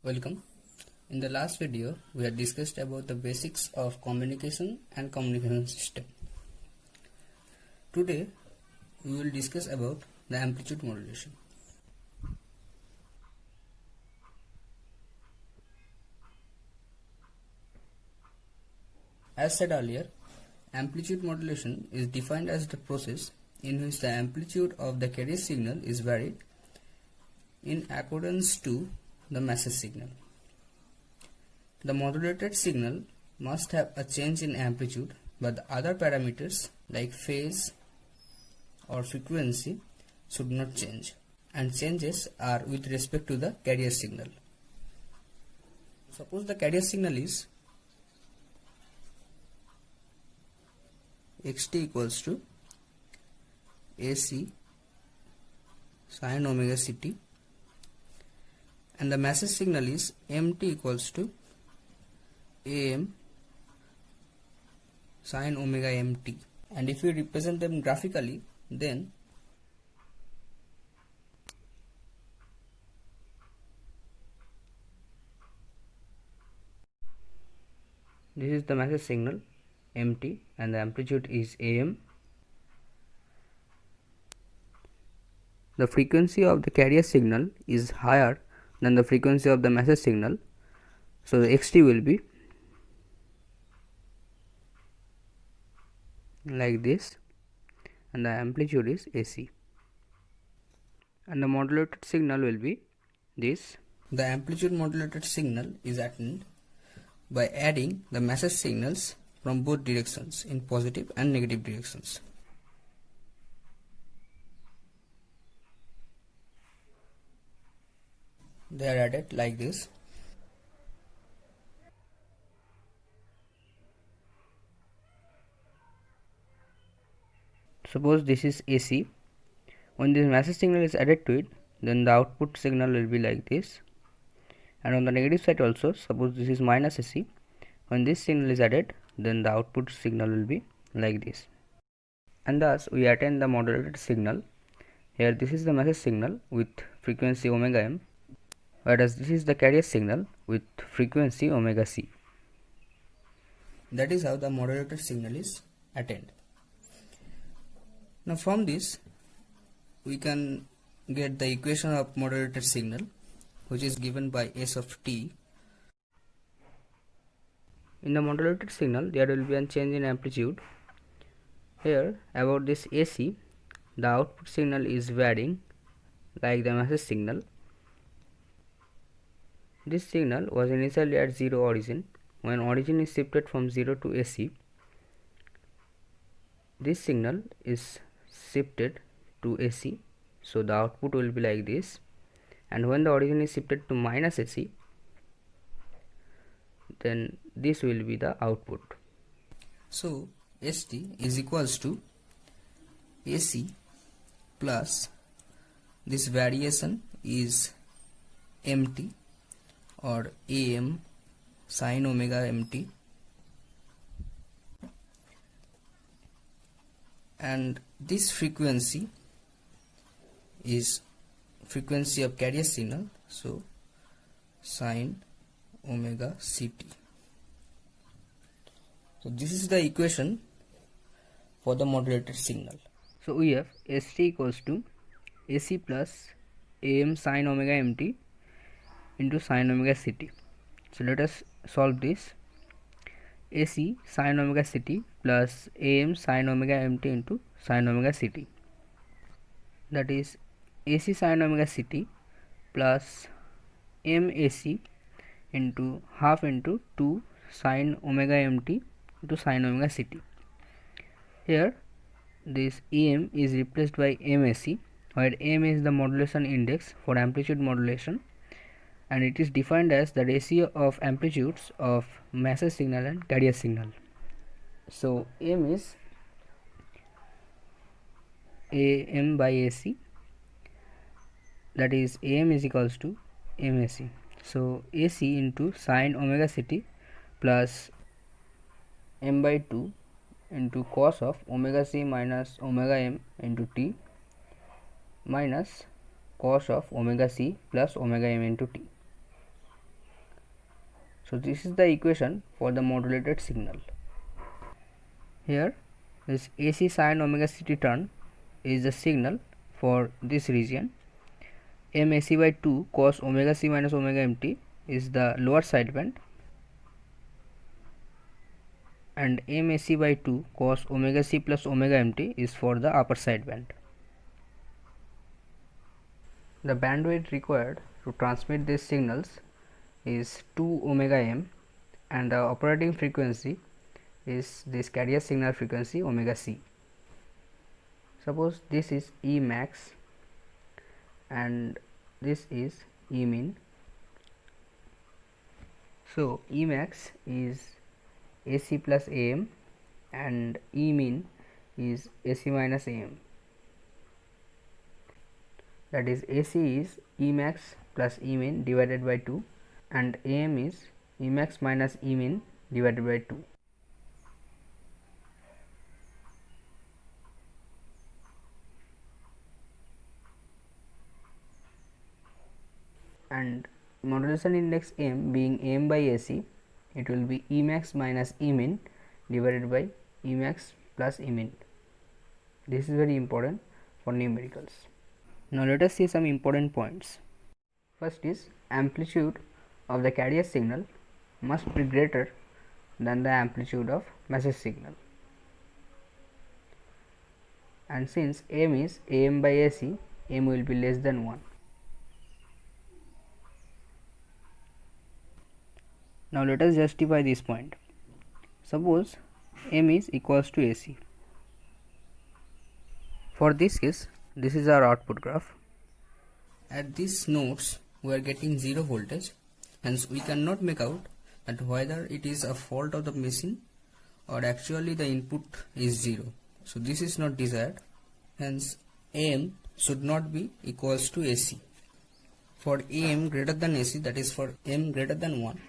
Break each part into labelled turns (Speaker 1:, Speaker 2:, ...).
Speaker 1: Welcome. In the last video, we had discussed about the basics of communication and communication system. Today, we will discuss about the amplitude modulation. As said earlier, amplitude modulation is defined as the process in which the amplitude of the carrier signal is varied in accordance to the message signal. The modulated signal must have a change in amplitude, but the other parameters like phase or frequency should not change, and changes are with respect to the carrier signal. Suppose the carrier signal is xt equals to AC sin omega ct, and the message signal is mt equals to am sin omega mt, and if we represent them graphically, then this is the message signal mt and the amplitude is am. The frequency of the carrier signal is higher than the frequency of the message signal, so the xt will be like this, and the amplitude is AC, and the modulated signal will be this. The amplitude modulated signal is attained by adding the message signals from both directions in positive and negative directions. They are added like this. Suppose this is AC. When this message signal is added to it, then the output signal will be like this. And on the negative side also, suppose this is minus AC. When this signal is added, then the output signal will be like this. And thus we attain the modulated signal. Here this is the message signal with frequency omega m, whereas this is the carrier signal with frequency omega c. That is how the modulated signal is attained. Now from this we can get the equation of modulated signal, which is given by S of t. In the modulated signal there will be a change in amplitude. Here about this AC, the output signal is varying like the message signal. This signal was initially at 0 origin. When origin is shifted from 0 to AC, this signal is shifted to AC, so the output will be like this. And when the origin is shifted to minus AC, then this will be the output. So ST is equals to AC plus this variation is MT or AM sin omega MT, and this frequency is frequency of carrier signal, so sin omega ct. So this is the equation for the modulated signal. So we have ST equals to AC plus AM sin omega MT into sin omega ct. So let us solve this. AC sin omega ct plus AM sin omega MT into sin omega ct, that is AC sin omega ct plus MAC into half into 2 sin omega MT into sin omega ct. Here this AM is replaced by MAC, where M is the modulation index for amplitude modulation, and it is defined as the ratio of amplitudes of message signal and carrier signal. So M is AM by AC, that is AM is equals to MAC. So AC into sin omega ct plus m by 2 into cos of omega c minus omega m into t minus cos of omega c plus omega m into t. So this is the equation for the modulated signal. Here this AC sin omega ct turn is the signal for this region. MAC by 2 cos omega c minus omega mt is the lower sideband, and MAC by 2 cos omega c plus omega mt is for the upper sideband. The bandwidth required to transmit these signals is 2 omega m, and the operating frequency is this carrier signal frequency omega c. Suppose this is E max and this is E min. So E max is AC plus AM and E min is AC minus AM. That is, AC is E max plus E min divided by 2 and AM is E max minus E min divided by 2. And modulation index M being M by AC, it will be E max minus E min divided by E max plus E min. This is very important for numericals. Now let us see some important points. First is, amplitude of the carrier signal must be greater than the amplitude of message signal. And since M is AM by AC, M will be less than 1. Now let us justify this point. Suppose M is equals to AC. For this case, this is our output graph. At these nodes we are getting 0 voltage, hence we cannot make out that whether it is a fault of the machine or actually the input is 0. So this is not desired, hence AM should not be equals to AC. For AM greater than AC, that is for M greater than 1,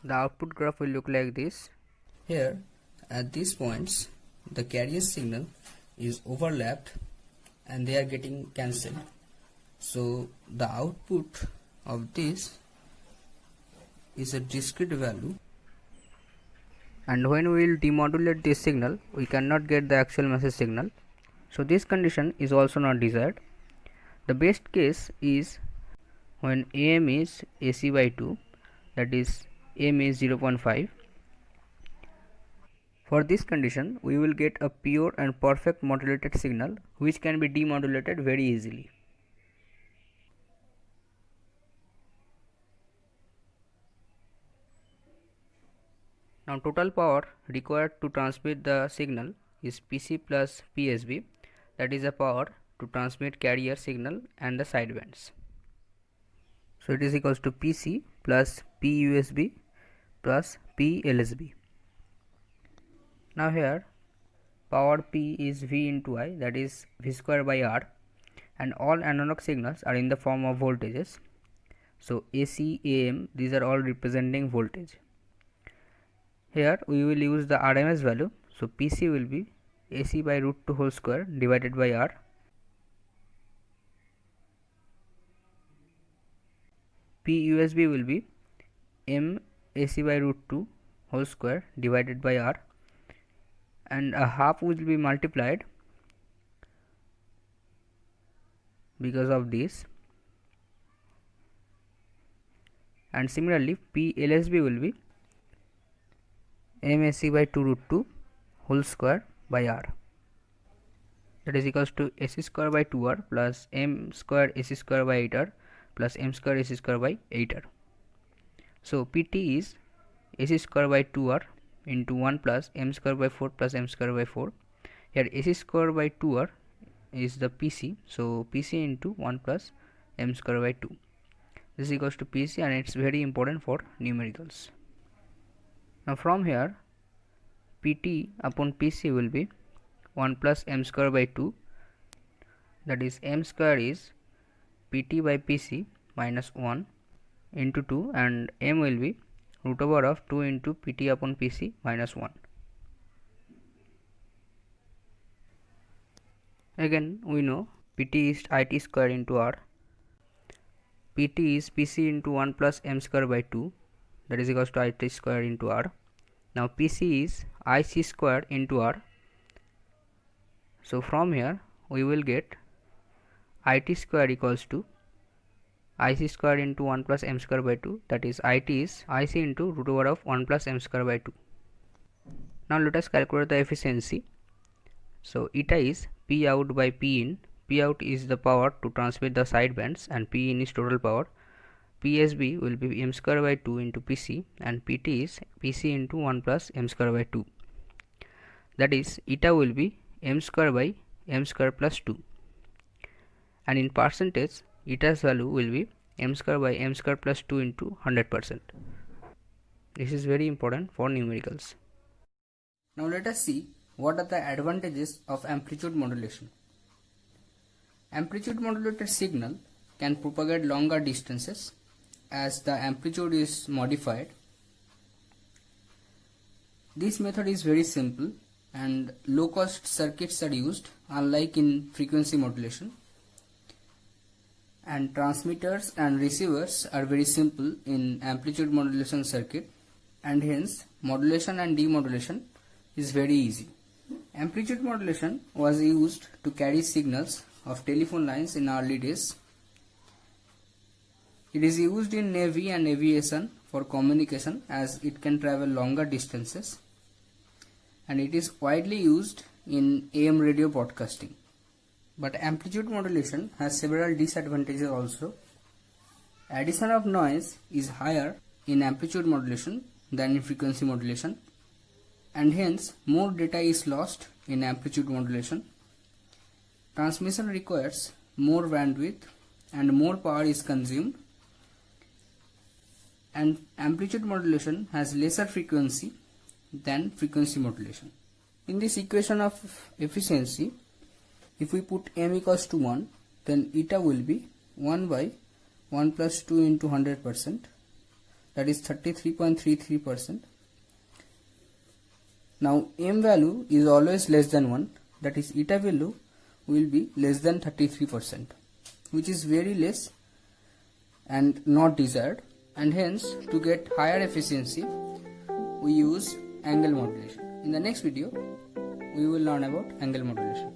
Speaker 1: the output graph will look like this. Here at these points the carrier signal is overlapped and they are getting cancelled. So the output of this is a discrete value, and when we will demodulate this signal we cannot get the actual message signal. So this condition is also not desired. The best case is when AM is AC by 2, that is M is 0.5. For this condition we will get a pure and perfect modulated signal which can be demodulated very easily. Now total power required to transmit the signal is PC plus PSB, that is the power to transmit carrier signal and the sidebands. So it is equals to PC plus PUSB plus PLSB. Now here power P is V into I, that is V square by R, and all analog signals are in the form of voltages. So AC, AM, these are all representing voltage. Here we will use the RMS value. So PC will be AC by root 2 whole square divided by R. PUSB will be M AC by root 2 whole square divided by R, and a half will be multiplied because of this, and similarly PLSB will be MAC by 2 root 2 whole square by R, that is equals to AC square by 2R plus M square AC square by 8R plus M square AC square by 8R. So PT is AC square by 2R into 1 plus M square by 4 plus M square by 4. Here AC square by 2R is the PC, so PC into 1 plus M square by 2. This is equals to PC, and it's very important for numericals. Now from here PT upon PC will be 1 plus M square by 2, that is M square is PT by PC minus 1 into 2, and M will be root over of 2 into PT upon PC minus 1. Again we know PT is IT square into R. PT is PC into 1 plus M square by 2, that is equals to IT square into R. Now PC is IC square into R. So from here we will get IT square equals to IC square into 1 plus m square by 2, that is IT is IC into root over of 1 plus m square by 2. Now let us calculate the efficiency. So eta is P out by P in. P out is the power to transmit the sidebands and P in is total power. PSB will be m square by 2 into PC and PT is PC into 1 plus m square by 2. That is eta will be m square by m square plus 2. And in percentage, eta's value will be m square by m square plus 2 into 100%. This is very important for numericals. Now let us see what are the advantages of amplitude modulation. Amplitude modulated signal can propagate longer distances as the amplitude is modified. This method is very simple and low cost circuits are used, unlike in frequency modulation. And transmitters and receivers are very simple in amplitude modulation circuit, and hence modulation and demodulation is very easy. Amplitude modulation was used to carry signals of telephone lines in early days. It is used in Navy and aviation for communication as it can travel longer distances, and it is widely used in AM radio broadcasting. But amplitude modulation has several disadvantages also. Addition of noise is higher in amplitude modulation than in frequency modulation, and hence more data is lost in amplitude modulation. Transmission requires more bandwidth and more power is consumed, and amplitude modulation has lesser frequency than frequency modulation. In this equation of efficiency, if we put m equals to 1, then eta will be 1 by 1 plus 2 into 100%, that is 33.33%. Now m value is always less than 1, that is eta value will be less than 33%, which is very less and not desired, and hence to get higher efficiency we use angle modulation. In the next video we will learn about angle modulation.